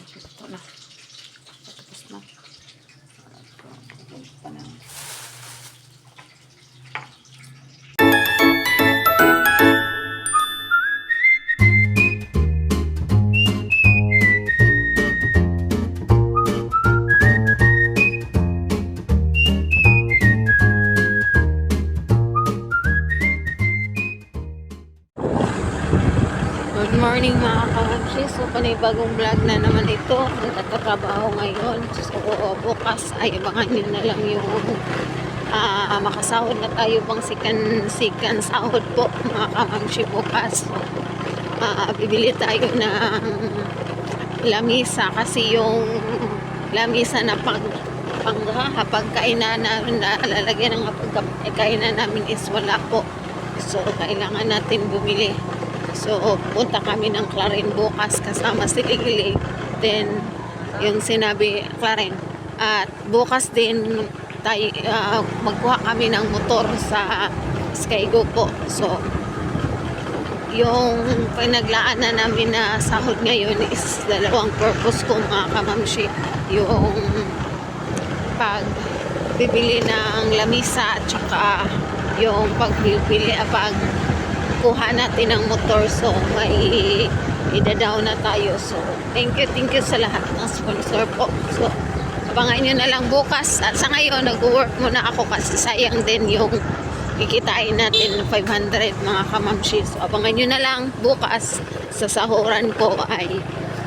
Ito na. Tapos na. Ito pa na. Good morning mga ka-mamshi. So panibagong vlog na naman ito. Nagtatrabaho ngayon. So bukas ay abangan nyo na lang yung makasahod na tayo pang sikan sahod po mga ka-mamshi bukas. Bibili tayo ng lamisa kasi yung lamisa na pagkainan namin na lalagyan ng pagkainan namin is wala po. So kailangan natin bumili. So, punta kami ng Clarin bukas kasama si Lilig. Then, yung sinabi, Clarin. At bukas din, tayo, magkuha kami ng motor sa Skygo po. So, yung pinaglaan na namin na sahod ngayon is dalawang purpose ko mga kamamshi. Yung pagbibili ng lamisa at saka yung pagbibili, kuha natin ng motor. So may idadaw na tayo. So thank you sa lahat ng sponsor po. So abangan nyo na lang bukas. At sa ngayon nag-work muna ako kasi sayang din yung ikitain natin 500 mga kamamshi. So abangan nyo na lang bukas sa sahuran ko ay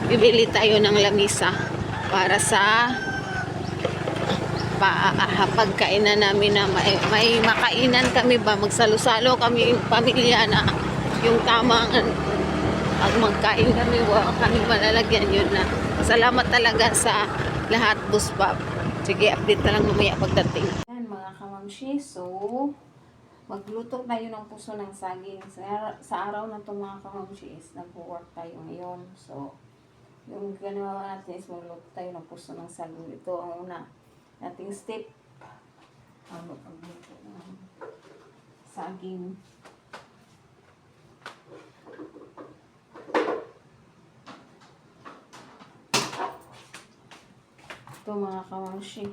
bibili tayo ng lamisa para sa pagkainan namin na may makainan kami ba, magsalo-salo kami yung pamilya na yung tamang pag magkain kami, kami malalagyan yun na. Salamat talaga sa lahat, Boss Bob. Sige, update na lang mamaya pagdating. Yan mga kamamshi, so magluto tayo ng puso ng saging. Sa araw na ito mga kamamshi is nag-work tayo ngayon. So yung ganawa natin is magluto tayo ng puso ng saging. Ito ang una nating step. Pagluto ng saging. Ito mga kamamshi.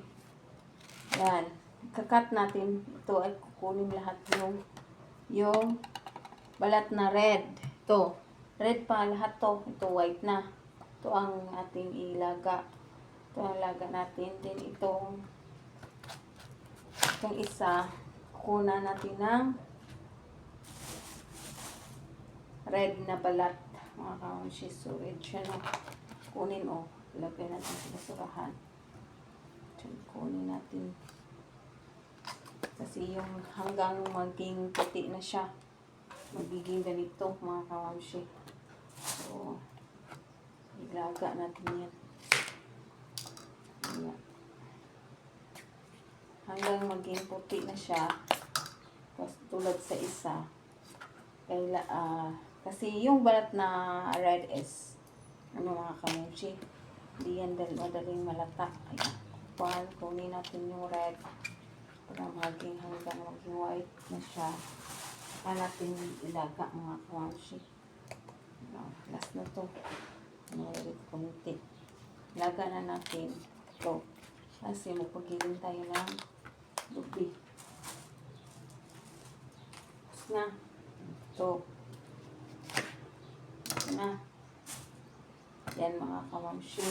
Yan. Kakat natin. Ito ay kukunin lahat yung balat na red. Ito. Red pa lahat to. Ito white na. Ito ang ating ilaga. Ito ang laga natin. Then itong isa, kukunan natin ng red na balat. Mga kamamshi. So red siya na. Kunin ilagay natin sa basurahan. Kunin natin. Kasi yung hanggang maging puti na siya, magiging ganito mga kamamshi. So ilaga natin yan. Ayan. Hanggang maging puti na siya. Tapos tulad sa isa. Kasi yung balat na red is mga kamamshi, hindi yan madaling malata. Ayan. Kunin natin yung red para hanggang maging white na siya. Saka natin ilaga mga kamamshi. Last na to. Ulit konti. Ilaga na natin ito. Kasi magpagiging tayo ng lubi. Tapos na. Ito. Ito na. Yan mga kamamshi.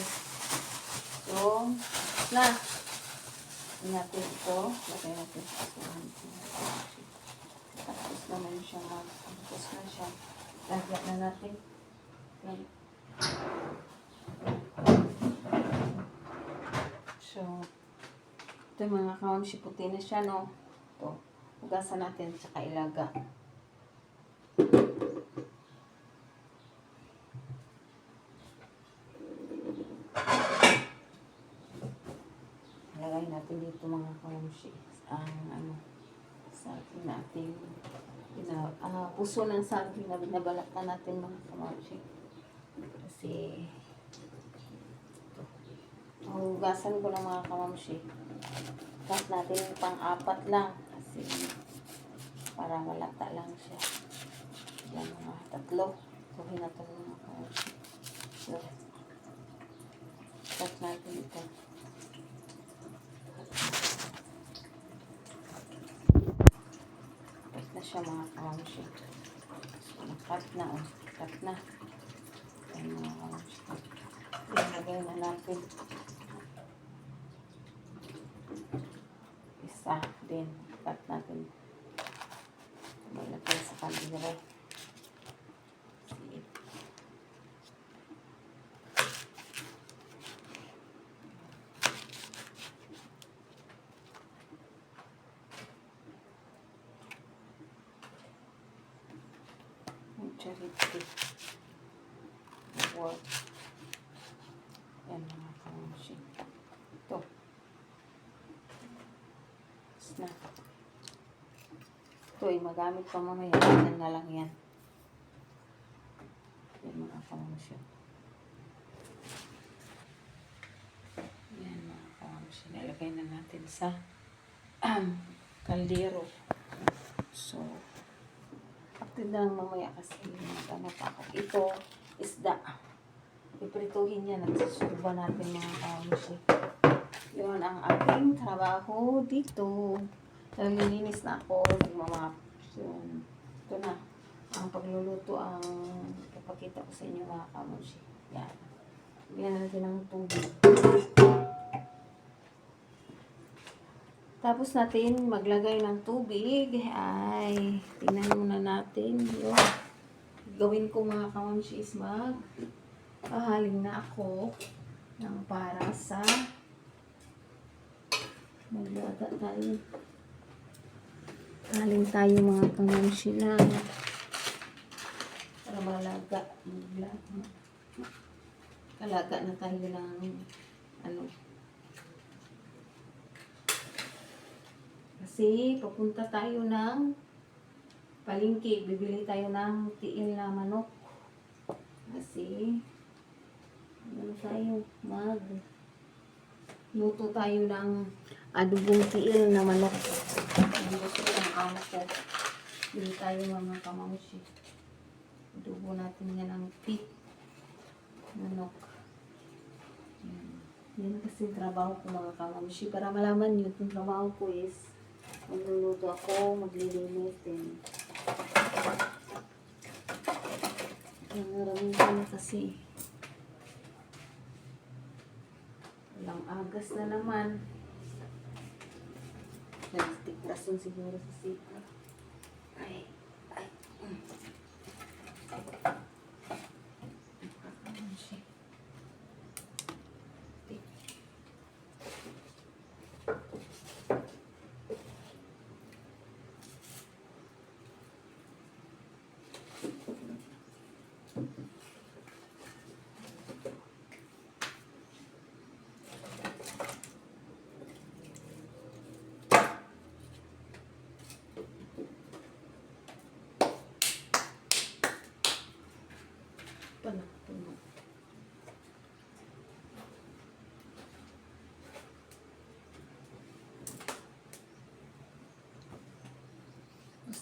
So, na. Natin ito. Lagay natin sa asuhan. Tapos naman siya tapos na siya. Lagyan na natin. Okay. So, ito mga kamamshi, puti na siya, no? Ito. Hugasan natin sa kailaga. Lagay natin dito mga kamamshi. Ang saging natin. Puso ng saging na binabalat na natin mga kamamshi. Kasi hugasan ko ng mga kamamshi. Cut natin yung pang-apat lang. Kasi para malata lang siya. Yan mga tatlo. Kuhin natin mga kamamshi. So, cut natin ito. Tapos na siya mga kamushi. So, cut na oh. Cut na. Ayan mga kamushi. Ilagay na natin. Isa din. Cut natin. Ilagay sa kaldero. Charity work. Yan mga kamushi. Ito. Tapos na. Ito ay magamit pa mamaya. Yan na lang yan. Yan mga kamushi. Yan mga kamushi. Nilagay na natin sa kaldero. So, pati na lang mamaya kasi magkamot ako. Ito, isda. Iprituhin yan. Nagsusuba natin mga kamushi. Yun ang aking trabaho dito. Nalilinis na ako. Nagmamap. Yun. Ito na. Ang pagluluto ang ipapakita ko sa inyo mga kamushi. Yan. Bigyan natin ng tubig. Tapos natin maglagay ng tubig. Ay, tingnan muna natin. Yun. Gawin ko mga kamushi is haling na ako ng para sa maglaga tayo. Haling tayo mga kamushi na para malaga. Kalaga na tayo ng kasi papunta tayo ng palengke. Bibili tayo ng tiil na manok. Kasi tayo luto tayo ng adobong tiil na manok. Ang gusto ng amo ko. Bili tayo mga kamushi. Adobo natin yan ng pig manok. Yan kasi trabaho ko mga kamushi. Para malaman nyo, yung trabaho ko is magluluto ako, maglilinis din. Maraming ko na kasi. Walang agas na naman. Nagtikrason siguro sa sika. Ay.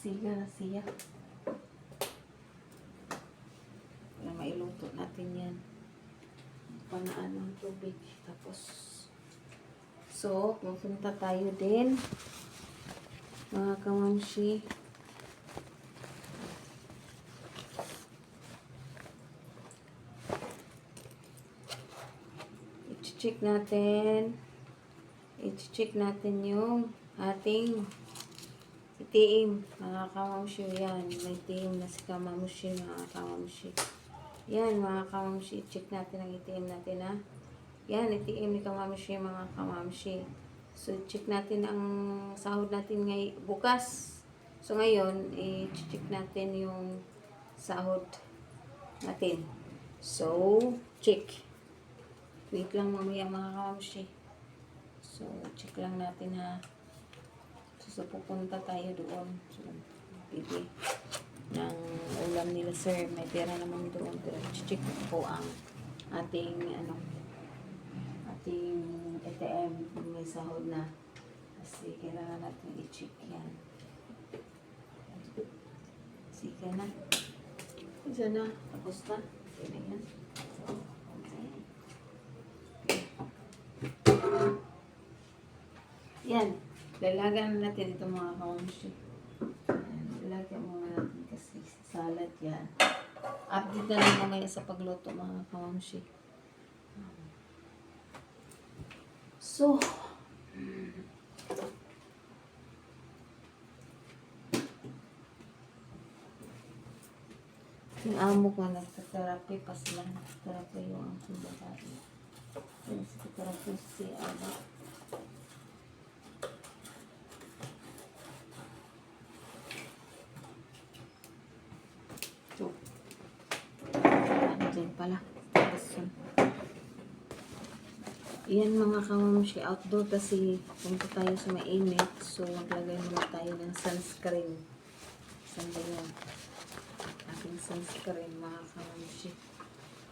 Siga na siya. Para mailuto natin yan. Panaan ng tubig. Tapos, so, pupunta tayo din. Mga kamushi. I-check natin yung ating itiim, mga kamamushi. Yan, may itiim na si kamamushi, mga kamamushi. Yan, mga kamamushi. Check natin ang itiim natin, ha. Yan, itiim ni kamamushi, mga kamamushi. So, check natin ang sahod natin bukas. So, ngayon, i-check natin yung sahod natin. So, check. Wait lang mamaya, mga kamamushi. So, check lang natin, ha. So, pupunta tayo doon. So, bibili ng ulam nila, sir. May pera naman doon. Pero, check po ang ating, ating ATM kung may sahod na. Kasi, kailangan natin i-check yan. Sige na. Isa na. Tapos na. Okay na yan. So, okay. Lalagan natin ito mga kamamshi. Lalagan muna natin kasi salad yan. Update na lang mamaya sa pagluto mga kamamshi. So, yung amo ko nagta-therapy pa sila. Nagta-therapy yung ang babae. Yung nagta-therapy si Aba. So, ano dyan pala? Tapos yun. Yan mga kamamshi, outdoor kasi punta tayo sa mainit. So, maglagay muna tayo ng sunscreen. Saan ba yun? Ating sunscreen mga kamamshi.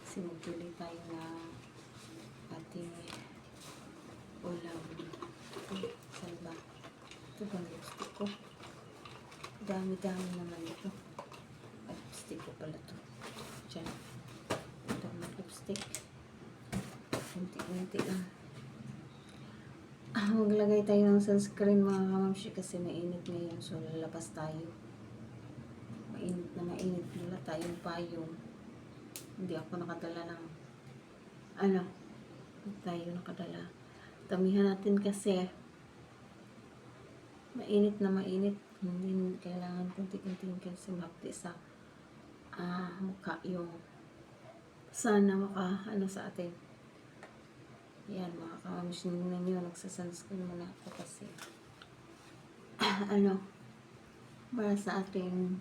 Kasi magbili tayo ng ating ulam. Saan ba? Ito ba lipstick ko? Dami-dami naman ito. Lipstick ko pala ito. Diyan. Ito ang lipstick. Unti-unti lang. Maglagay tayo ng sunscreen mga kamamshi kasi mainit ngayon. So, lalabas tayo. Mainit na mainit. Wala tayong payong. Hindi ako nakadala ng hindi tayo nakadala. Tamihan natin kasi mainit na mainit. Hindi kailangan kunti-kunting kasi mapti sa mukha yung sana sa atin. Yan mga kamamshi ninyo, nagsasunscreen muna ako kasi para sa ating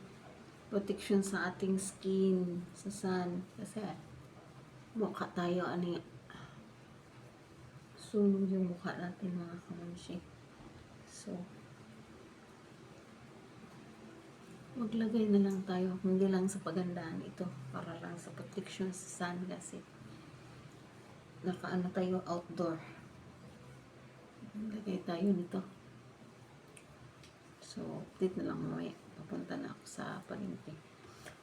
protection sa ating skin sa sun kasi mukha tayo sunog yung mukha natin mga kamamshi. So maglagay na lang tayo, hindi lang sa pagandahan ito, para lang sa protection sa sun kasi tayo outdoor. Maglagay tayo nito. So update na lang mamaya, papunta na ako sa palengke.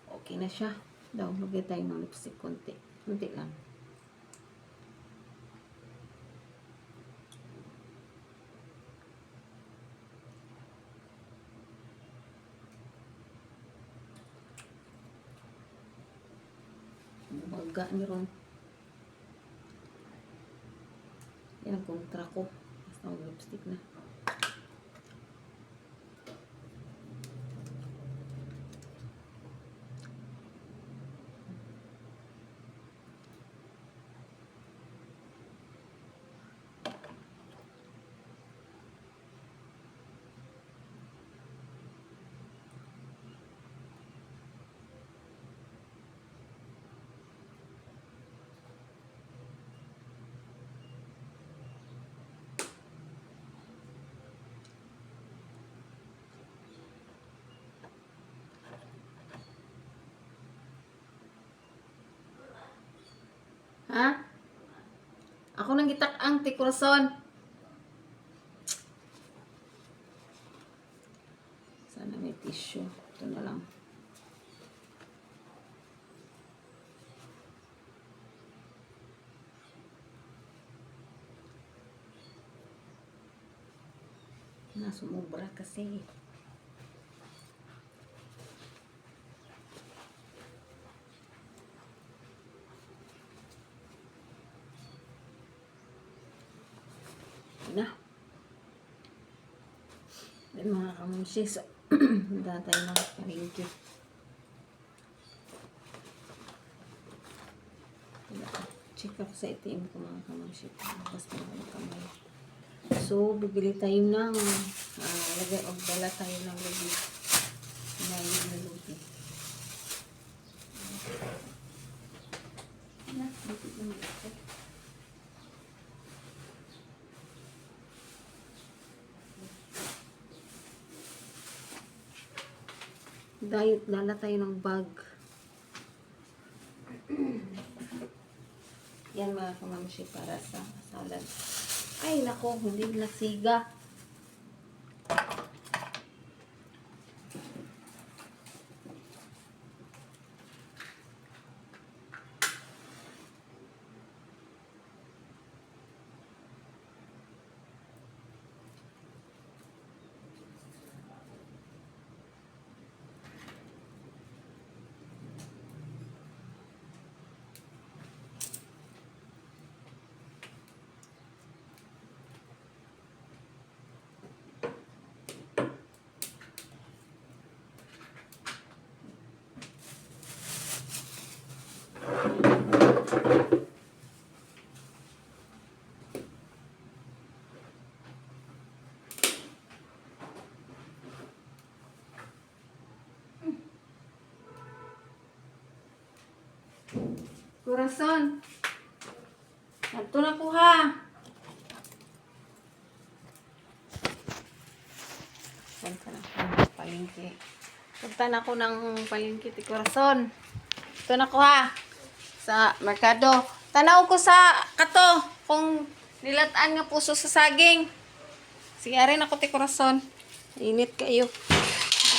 Okay na siya daw, maglagay tayo ng lipstick konti lang. Baga ni Ron. Yan ang kontra ko. Basta ang lipstick na. Ha? Ako nang gitak-ang tikurason. Sana may tissue. Ito na lang. Nasumubra kasi. Na. Then mga kamamshi, so, handa tayo ng palengke. Check ako sa ATM ko mga kamamshi. Basta mga kamay. So, bibili tayo ng lagay o dala tayo ng lagi. Inalig na lugi. Dito na ito. Dala tayo ng bag. Yan mga kamamshi para sa salad. Ay nako, hindi nasiga. Corazon. Nanto na ko ha. Punta na ko ng palengke. Punta na ko ng palengke, ti Corazon. Ito na ko ha. Sa merkado. Tanaw ko sa kato kung nilataan nga puso sa saging. Sige rin ako, ti Corazon. Init kayo.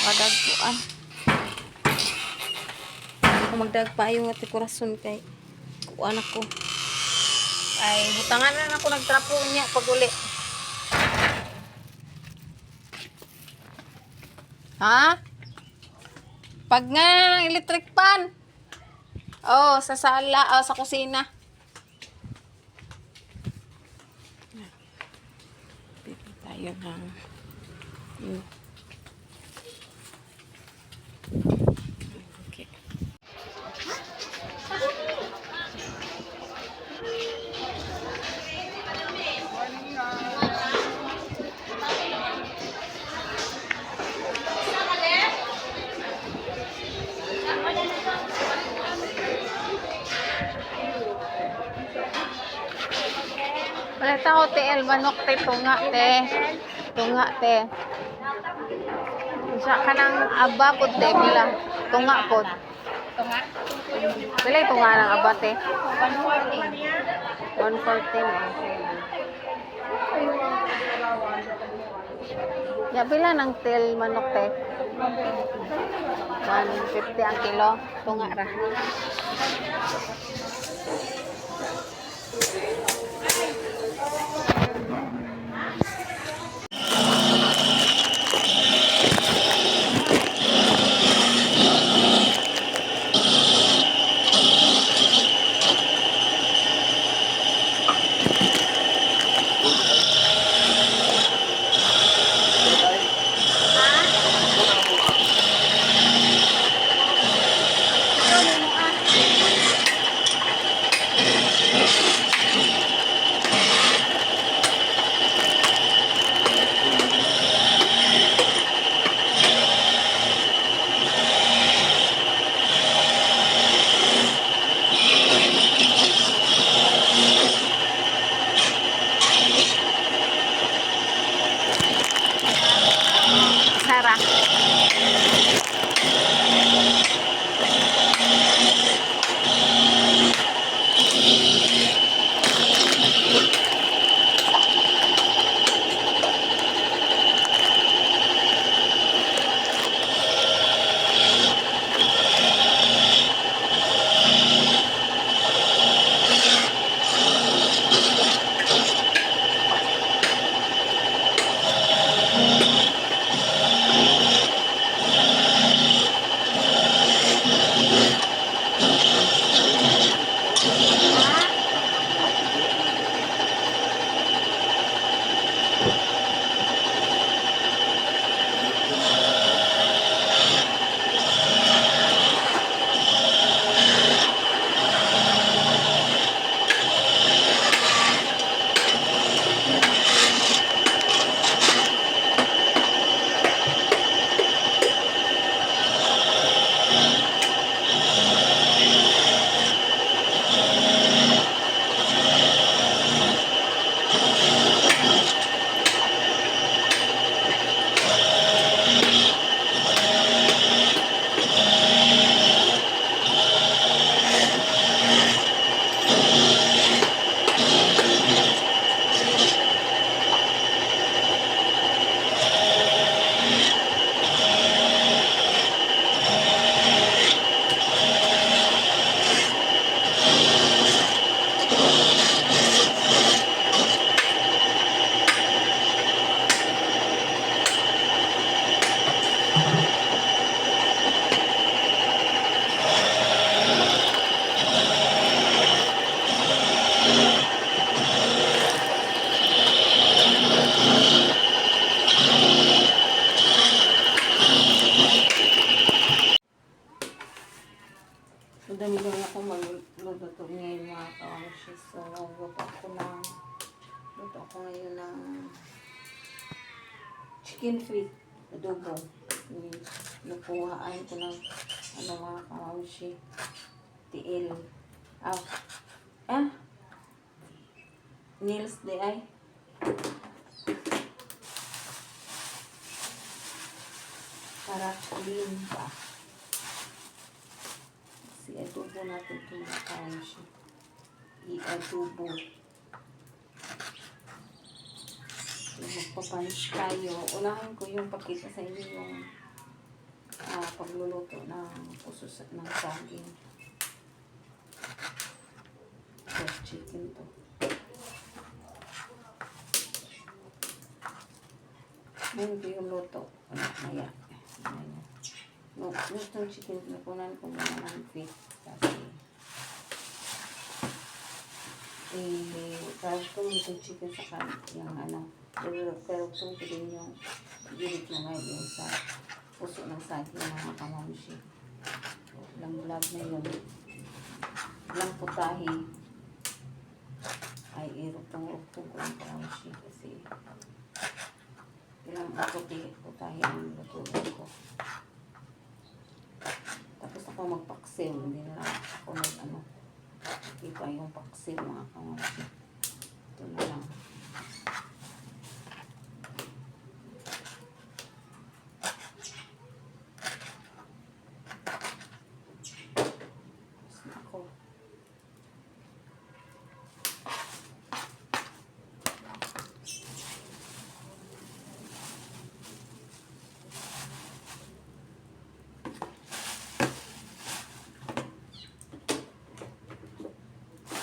Makadagpuan. Ako magdagpayo nga, ti Corazon, kay kuan ako. Ay, butangan na ako nagtrapo niya pag uli. Ha? Pag nga electric pan. Oh, sa sala, sa kusina. Pipi tayo ng okay. Balita ko, te, el manok, te, tunga, te. Tunga, te. Isa ka ng aba po, te, bilang. Tunga po. Tunga? Bilay tunga ng aba, te. 140. 114, Ya, pila ng tel manok, te? 150 ang kilo. Tunga ra. mga kawashi. So, luto ako ngayon ng chicken feet adobo. Nakuhaan ko ng mga kawashi. Tiil. Nails di ay. Para clean pa. I-adobo natin itong mga kawashi. I-adobo. Magpapanis tayo. Unahin ko yung pakita sa inyo yung pagluluto ng puso ng saging. Fresh chicken to. Ngayon ko yung luto. Maya. Itong chicken, nakunan ko muna ng feet. Kasi, karagtong itong chicken sa yung karagtong ko din yung gilit na ngayon yung sa puso ng saging mga kawashi. Ilang vlog na yun. Ilang putahe. Ay, irupang-rupong ko ang kawashi kasi ilang putahe ang lutuin ko. Tapos ako magpaksiw. Hindi na lang ako iba yung paksiw mga kawashi. Ito na lang.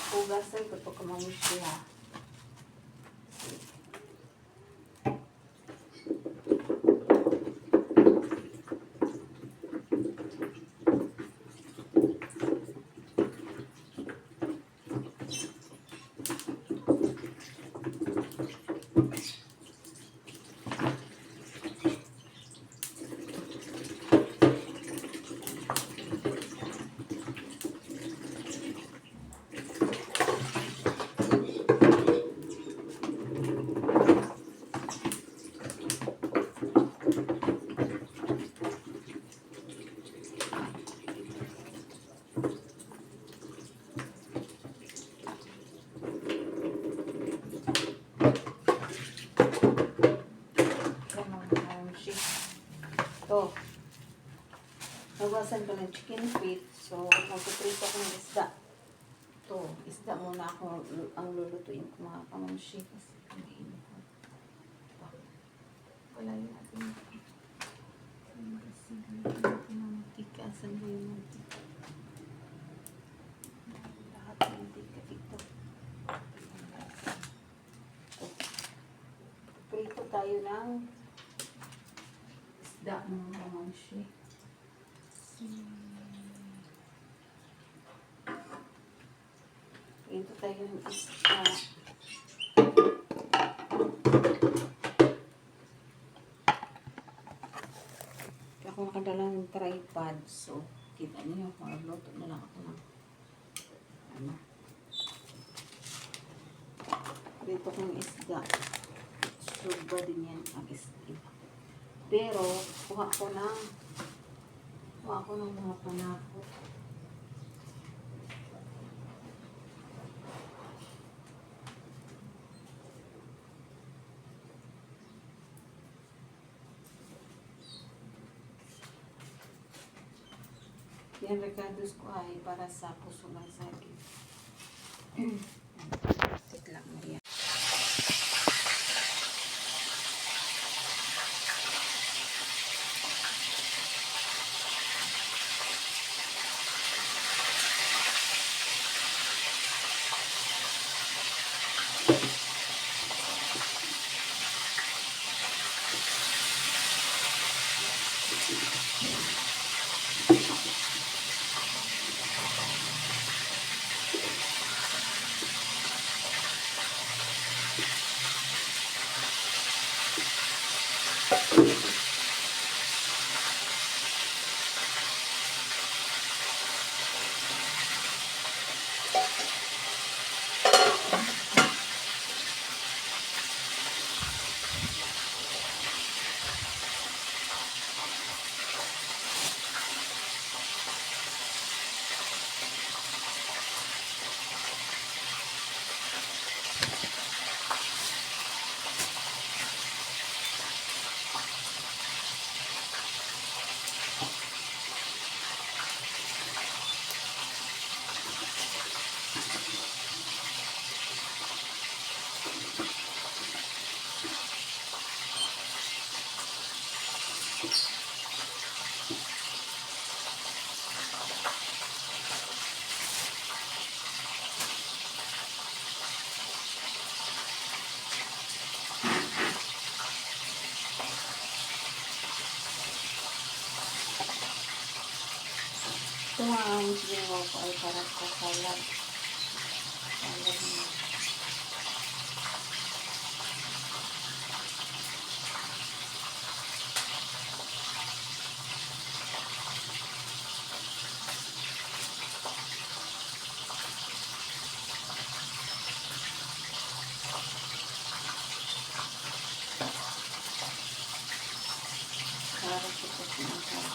Hugasan ko ito kamamushi ha. Ito. Nabasan ko ng chicken feet. So, magpiprito ko ng isda. Ito. Isda muna ako ang lulutuin ko mga kamushi. Kasi kumain ko. Palayin natin. Kasi ganito natin ang mantika. Saan ba yung mantika? Lahat ng mantika ito. Prito tayo ng isda mga kamushi. Ito tayo ng isda. Ako nakadala ng tripod. So, kita niyo, magluto na lang ako ng dito kong isda. Suba din yan ang isda. Pero, kuha ko ng mga panako. Yan recados ko ay para sa puso ng saging. Sit lang mo yan. ginawa ko ay para sa salad. Salad na. Para sa salad.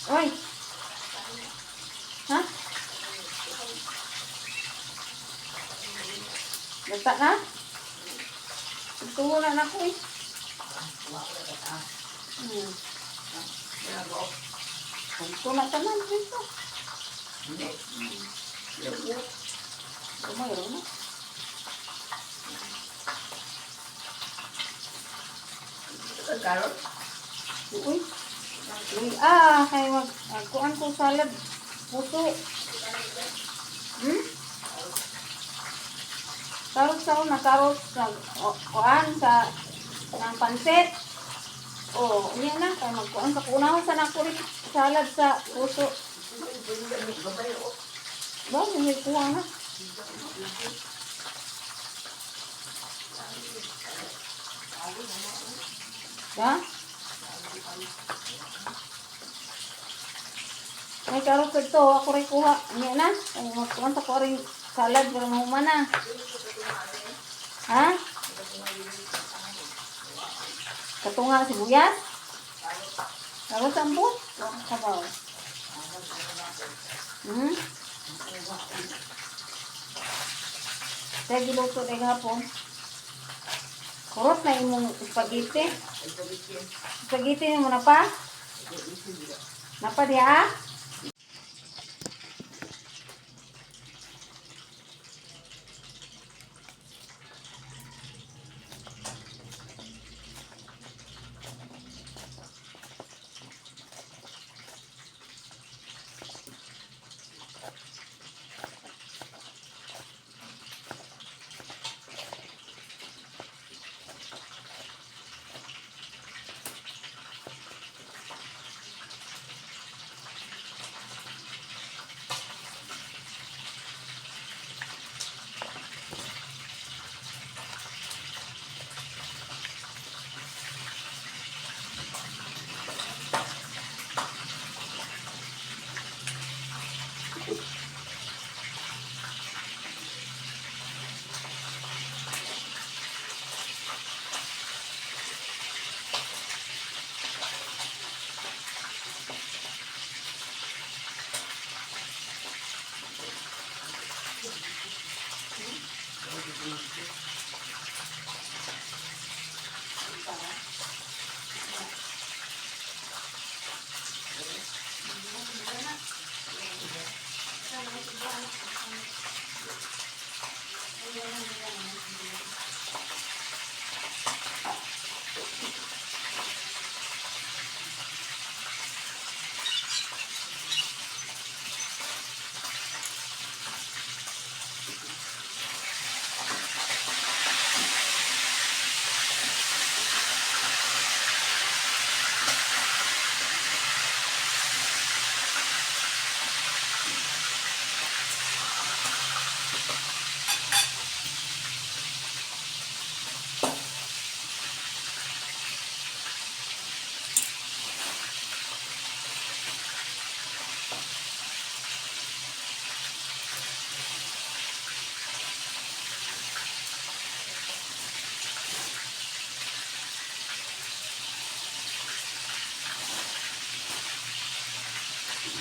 Oy! Ha? Basta na? Tuwa na ako eh. Ito na tanan dito. Mayroon na. Karot? Uy. Kaya magkuhan ko salad. Puso. Karot na karot. Kuhan sa ng pansit. Yan na. Kaya magkuhan sa kunaw sa nakulit salad sa puso. Ba, may kuha na. Ya? May karot ito, ako rin kuha. Ano na? Ay, magkuhan sa ko rin salad para mahuma na. Ha? Katunga sibuyas? Karot sambut? Sabaw. Saya giluto na hapon. Kurot na imong spaghetti. Spaghetti mo na pa? Napa dia?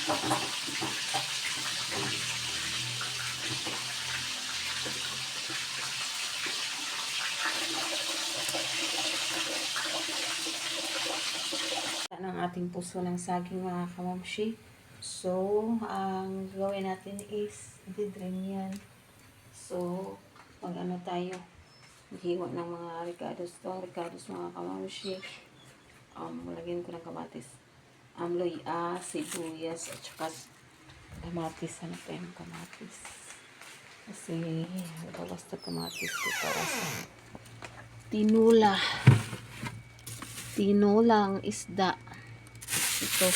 Ng ating puso ng saging, mga kamamshi. So, ang gawin natin is i-drain yan. So, pag ano tayo, hiwa ng mga ricados to. Ricados, mga kamamshi. Lagyan ko ng kamatis. Luya, sibuyas, at saka kamatis. Ano pa yung kamatis? Kasi, basta kamatis ko para sa tinula. Tinulang isda. Ito.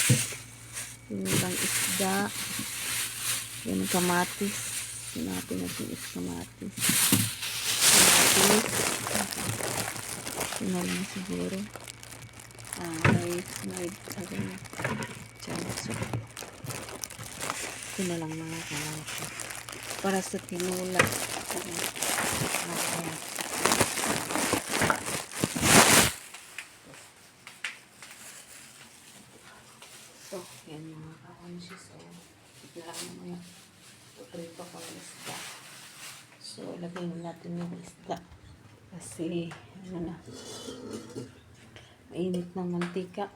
Tinulang isda. Yan ang kamatis. Sinapin natin is kamatis. Kamatis. Ito na lang siguro. Rice. Chanso. Ito na lang mga kamatis. Para sa tinula. So, yan mga kakansi. So, biglaan mo yan. Prito ko ng isda. So, lagay natin yung isda. Kasi, ano na, mainit ng mantika.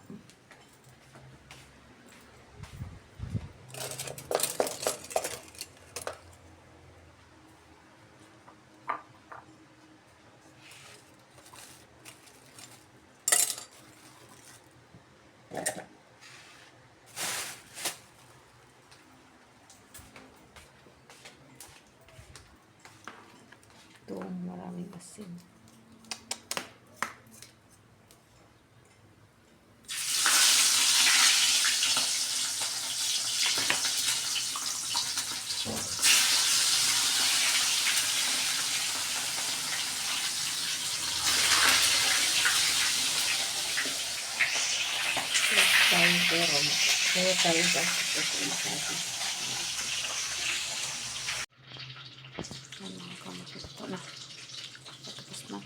Ito, maraming asin. Pero tayo ba? Mga kamatis ito na. Tapos na.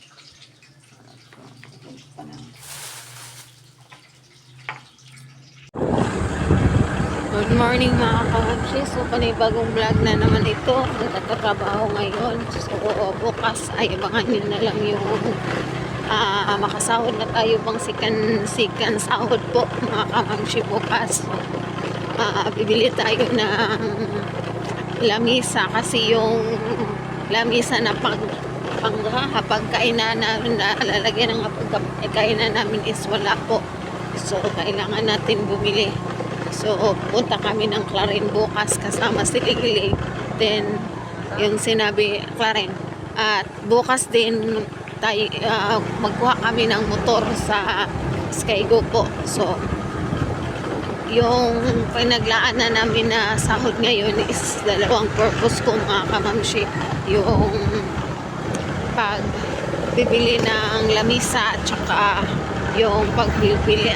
Good morning mga kawansi. So, panibagong vlog na naman ito. Nagtatrabaho ngayon. So, bukas ay abangan nyo na lang yung makasahod na tayo pang sikan sahod po mga kamangsi bukas. So, bibili tayo ng lamisa kasi yung lamisa na pagkainan namin na lalagyan ng pagkainan namin is wala po. So, kailangan natin bumili. So, punta kami ng Clarin bukas kasama si Lily. Then, yung sinabi, Clarin. At bukas din tayo, magkuha kami ng motor sa Skygo po. So, yung pinaglaan na namin na sahod ngayon is dalawang purpose ko mga kamamshi. Yung pagbibili ng lamisa at saka yung pagbibili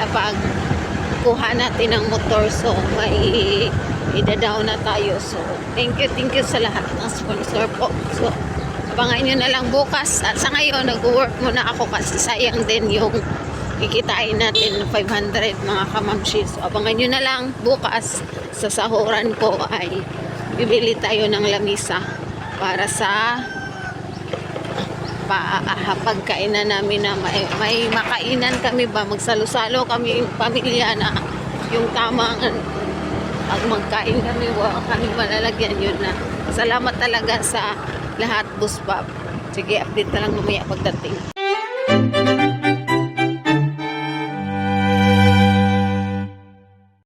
kuha natin ng motor. So may idadaw na tayo. So thank you sa lahat ng sponsor po. So abangan nyo na lang bukas. At sa ngayon nag-work muna ako kasi sayang din yung kikitain natin 500 mga kamamshi. So abangan nyo na lang bukas sa sahuran ko ay bibili tayo ng lamisa para sa pagkainan namin na may makainan kami ba, magsalo-salo kami yung pamilya na yung tamang pag magkain kami, kami malalagyan yun na. Salamat talaga sa lahat, Boss Bob. Sige, update na lang mamaya pagdating.